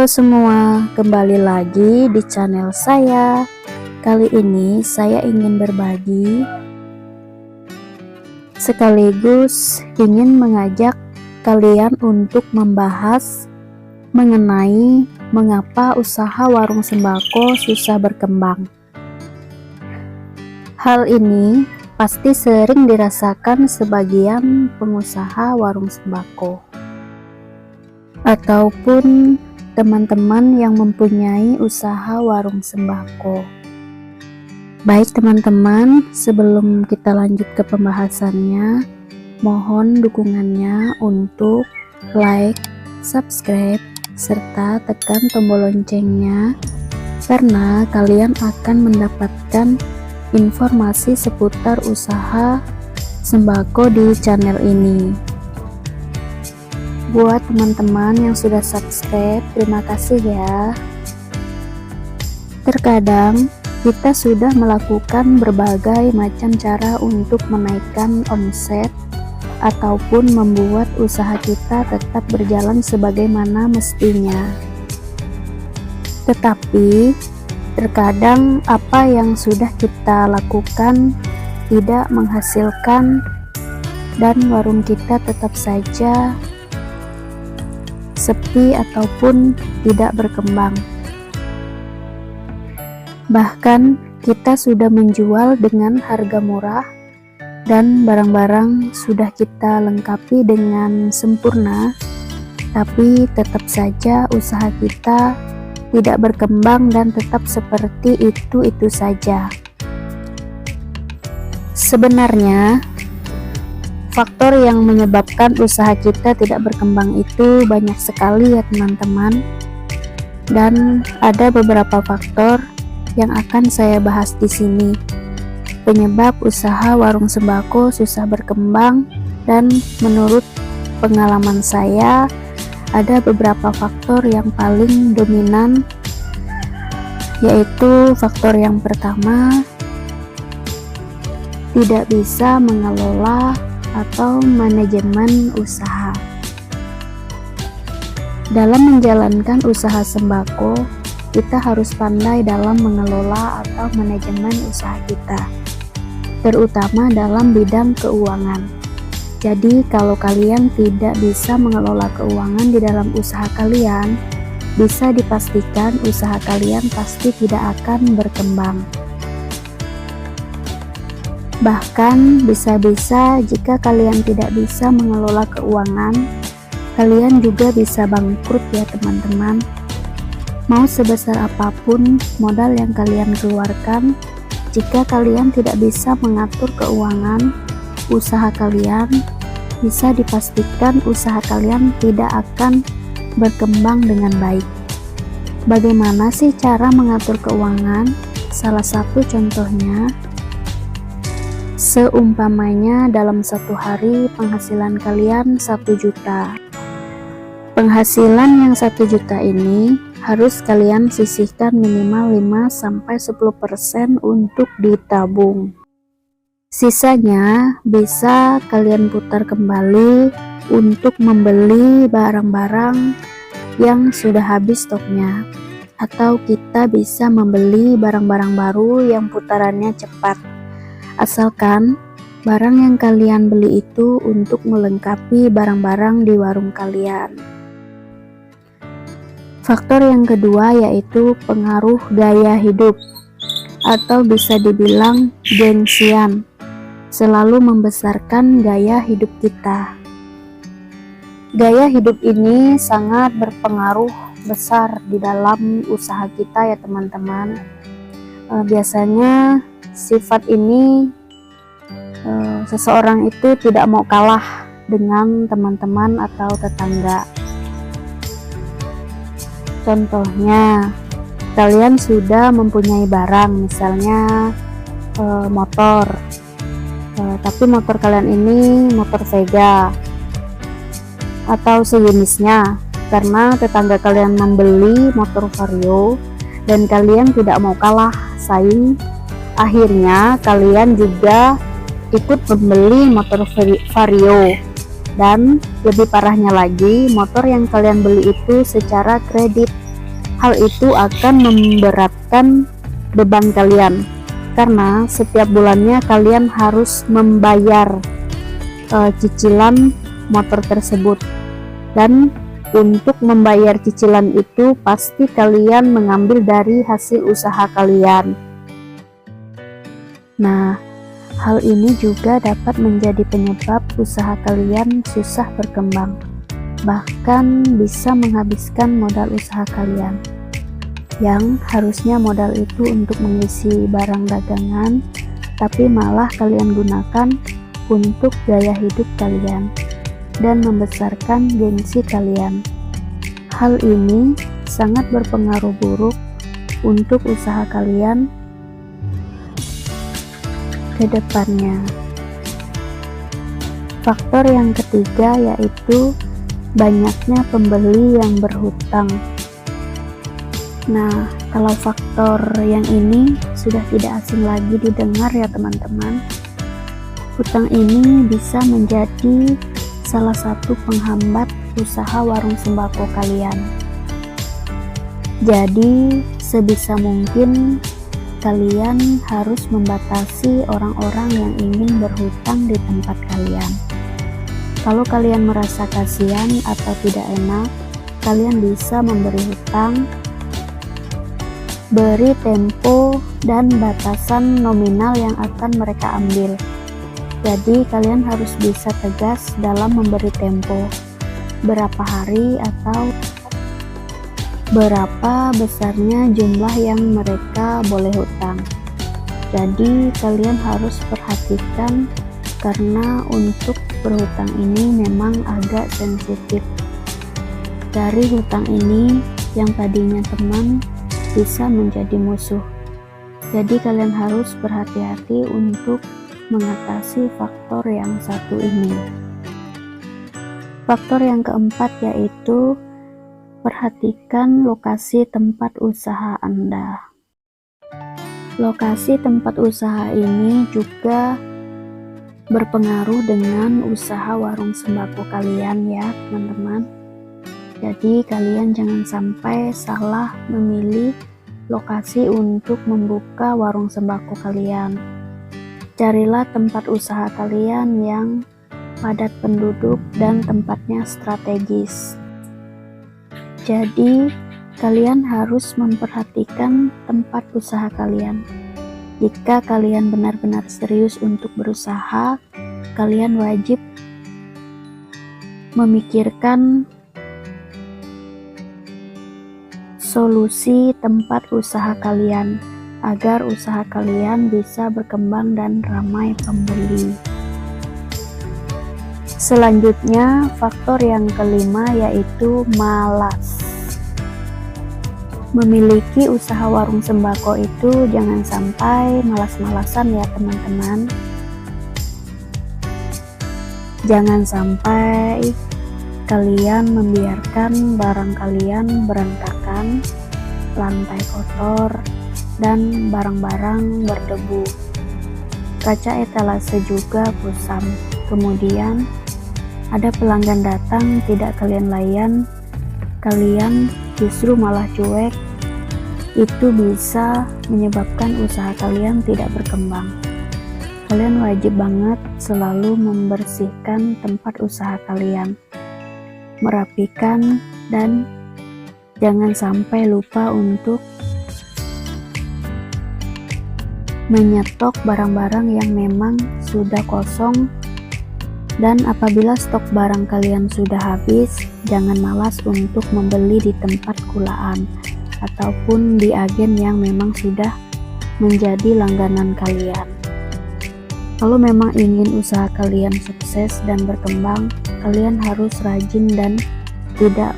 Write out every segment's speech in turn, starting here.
Halo semua, kembali lagi di channel saya. Kali ini saya ingin berbagi sekaligus ingin mengajak kalian untuk membahas mengenai mengapa usaha warung sembako susah berkembang. Hal ini pasti sering dirasakan sebagian pengusaha warung sembako ataupun teman-teman yang mempunyai usaha warung sembako. Baik teman-teman, sebelum kita lanjut ke pembahasannya, mohon dukungannya untuk like, subscribe, serta tekan tombol loncengnya, karena kalian akan mendapatkan informasi seputar usaha sembako di channel ini. Buat teman-teman yang sudah subscribe, terima kasih ya. Terkadang kita sudah melakukan berbagai macam cara untuk menaikkan omset ataupun membuat usaha kita tetap berjalan sebagaimana mestinya. Tetapi terkadang apa yang sudah kita lakukan tidak menghasilkan dan warung kita tetap saja sepi ataupun tidak berkembang. Bahkan kita sudah menjual dengan harga murah dan barang-barang sudah kita lengkapi dengan sempurna, tapi tetap saja usaha kita tidak berkembang dan tetap seperti itu saja. Sebenarnya faktor yang menyebabkan usaha kita tidak berkembang itu banyak sekali ya teman-teman, dan ada beberapa faktor yang akan saya bahas di sini. Penyebab usaha warung sembako susah berkembang, dan menurut pengalaman saya ada beberapa faktor yang paling dominan, yaitu faktor yang pertama, tidak bisa mengelola atau manajemen usaha. Dalam menjalankan usaha sembako, kita harus pandai dalam mengelola atau manajemen usaha kita, terutama dalam bidang keuangan. Jadi kalau kalian tidak bisa mengelola keuangan di dalam usaha kalian, bisa dipastikan usaha kalian pasti tidak akan berkembang. Bahkan bisa-bisa jika kalian tidak bisa mengelola keuangan, kalian juga bisa bangkrut ya teman-teman. Mau sebesar apapun modal yang kalian keluarkan, jika kalian tidak bisa mengatur keuangan usaha kalian, bisa dipastikan usaha kalian tidak akan berkembang dengan baik. Bagaimana sih cara mengatur keuangan? Salah satu contohnya, seumpamanya dalam satu hari penghasilan kalian 1 juta. Penghasilan yang 1 juta ini harus kalian sisihkan minimal 5-10% untuk ditabung. Sisanya bisa kalian putar kembali untuk membeli barang-barang yang sudah habis stoknya, atau kita bisa membeli barang-barang baru yang putarannya cepat. Asalkan barang yang kalian beli itu untuk melengkapi barang-barang di warung kalian. Faktor yang kedua yaitu pengaruh gaya hidup, atau bisa dibilang gengsian, selalu membesarkan gaya hidup kita. Gaya hidup ini sangat berpengaruh besar di dalam usaha kita ya teman-teman. Biasanya sifat ini seseorang itu tidak mau kalah dengan teman-teman atau tetangga. Contohnya, kalian sudah mempunyai barang, misalnya motor, tapi motor kalian ini motor Vega atau sejenisnya, karena tetangga kalian membeli motor Vario dan kalian tidak mau kalah saing. Akhirnya kalian juga ikut membeli motor Vario, dan lebih parahnya lagi motor yang kalian beli itu secara kredit hal itu akan memberatkan beban kalian, karena setiap bulannya kalian harus membayar cicilan motor tersebut, dan untuk membayar cicilan itu pasti kalian mengambil dari hasil usaha kalian. Nah, hal ini juga dapat menjadi penyebab usaha kalian susah berkembang, bahkan bisa menghabiskan modal usaha kalian, yang harusnya modal itu untuk mengisi barang dagangan, tapi malah kalian gunakan untuk gaya hidup kalian dan membesarkan gengsi kalian. Hal ini sangat berpengaruh buruk untuk usaha kalian ke depannya. Faktor yang ketiga yaitu banyaknya pembeli yang berhutang. Nah, kalau faktor yang ini sudah tidak asing lagi didengar ya teman-teman. Hutang ini bisa menjadi salah satu penghambat usaha warung sembako kalian. Jadi, sebisa mungkin kalian harus membatasi orang-orang yang ingin berhutang di tempat kalian. Kalau kalian merasa kasihan atau tidak enak, kalian bisa memberi hutang, beri tempo dan batasan nominal yang akan mereka ambil. Jadi kalian harus bisa tegas dalam memberi tempo, berapa hari atau berapa besarnya jumlah yang mereka boleh hutang. Jadi kalian harus perhatikan, karena untuk berhutang ini memang agak sensitif. Dari hutang ini yang tadinya teman bisa menjadi musuh. Jadi kalian harus berhati-hati untuk mengatasi faktor yang satu ini. Faktor yang keempat yaitu perhatikan lokasi tempat usaha Anda. Lokasi tempat usaha ini juga berpengaruh dengan usaha warung sembako kalian ya teman-teman. Jadi kalian jangan sampai salah memilih lokasi untuk membuka warung sembako kalian. Carilah tempat usaha kalian yang padat penduduk dan tempatnya strategis. Jadi, kalian harus memperhatikan tempat usaha kalian. Jika kalian benar-benar serius untuk berusaha, kalian wajib memikirkan solusi tempat usaha kalian, agar usaha kalian bisa berkembang dan ramai pembeli. Selanjutnya, faktor yang kelima yaitu malas. Memiliki usaha warung sembako itu jangan sampai malas-malasan ya teman-teman. Jangan sampai kalian membiarkan barang kalian berantakan, lantai kotor, dan barang-barang berdebu. Kaca etalase juga kusam. Kemudian ada pelanggan datang tidak kalian layan, kalian justru malah cuek. Itu bisa menyebabkan usaha kalian tidak berkembang. Kalian wajib banget selalu membersihkan tempat usaha kalian, merapikan, dan jangan sampai lupa untuk menyetok barang-barang yang memang sudah kosong. Dan apabila stok barang kalian sudah habis, jangan malas untuk membeli di tempat kulaan ataupun di agen yang memang sudah menjadi langganan kalian. Kalau memang ingin usaha kalian sukses dan berkembang, kalian harus rajin dan tidak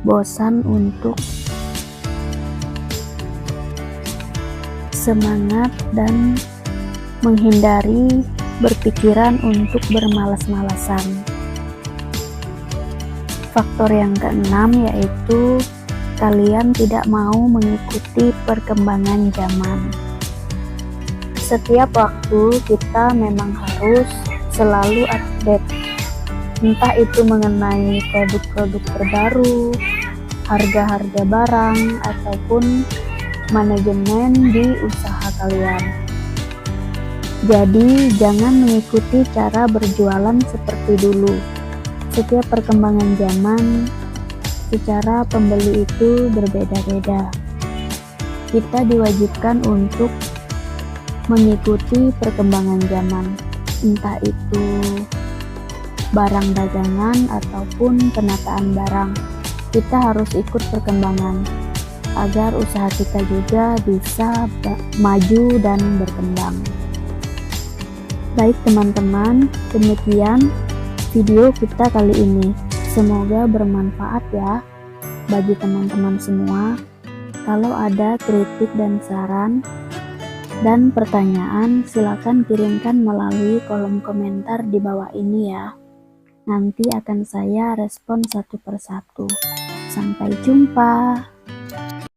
bosan untuk semangat dan menghindari berpikiran untuk bermalas-malasan. Faktor yang keenam yaitu kalian tidak mau mengikuti perkembangan zaman. Setiap waktu kita memang harus selalu update, entah itu mengenai produk-produk terbaru, harga-harga barang, ataupun manajemen di usaha kalian. Jadi, jangan mengikuti cara berjualan seperti dulu. Setiap perkembangan zaman, secara pembeli itu berbeda-beda. Kita diwajibkan untuk mengikuti perkembangan zaman, entah itu barang dagangan ataupun penataan barang. Kita harus ikut perkembangan agar usaha kita juga bisa maju dan berkembang. Baik teman-teman, demikian video kita kali ini. Semoga bermanfaat ya bagi teman-teman semua. Kalau ada kritik dan saran dan pertanyaan, silakan kirimkan melalui kolom komentar di bawah ini ya. Nanti akan saya respon satu persatu. Sampai jumpa.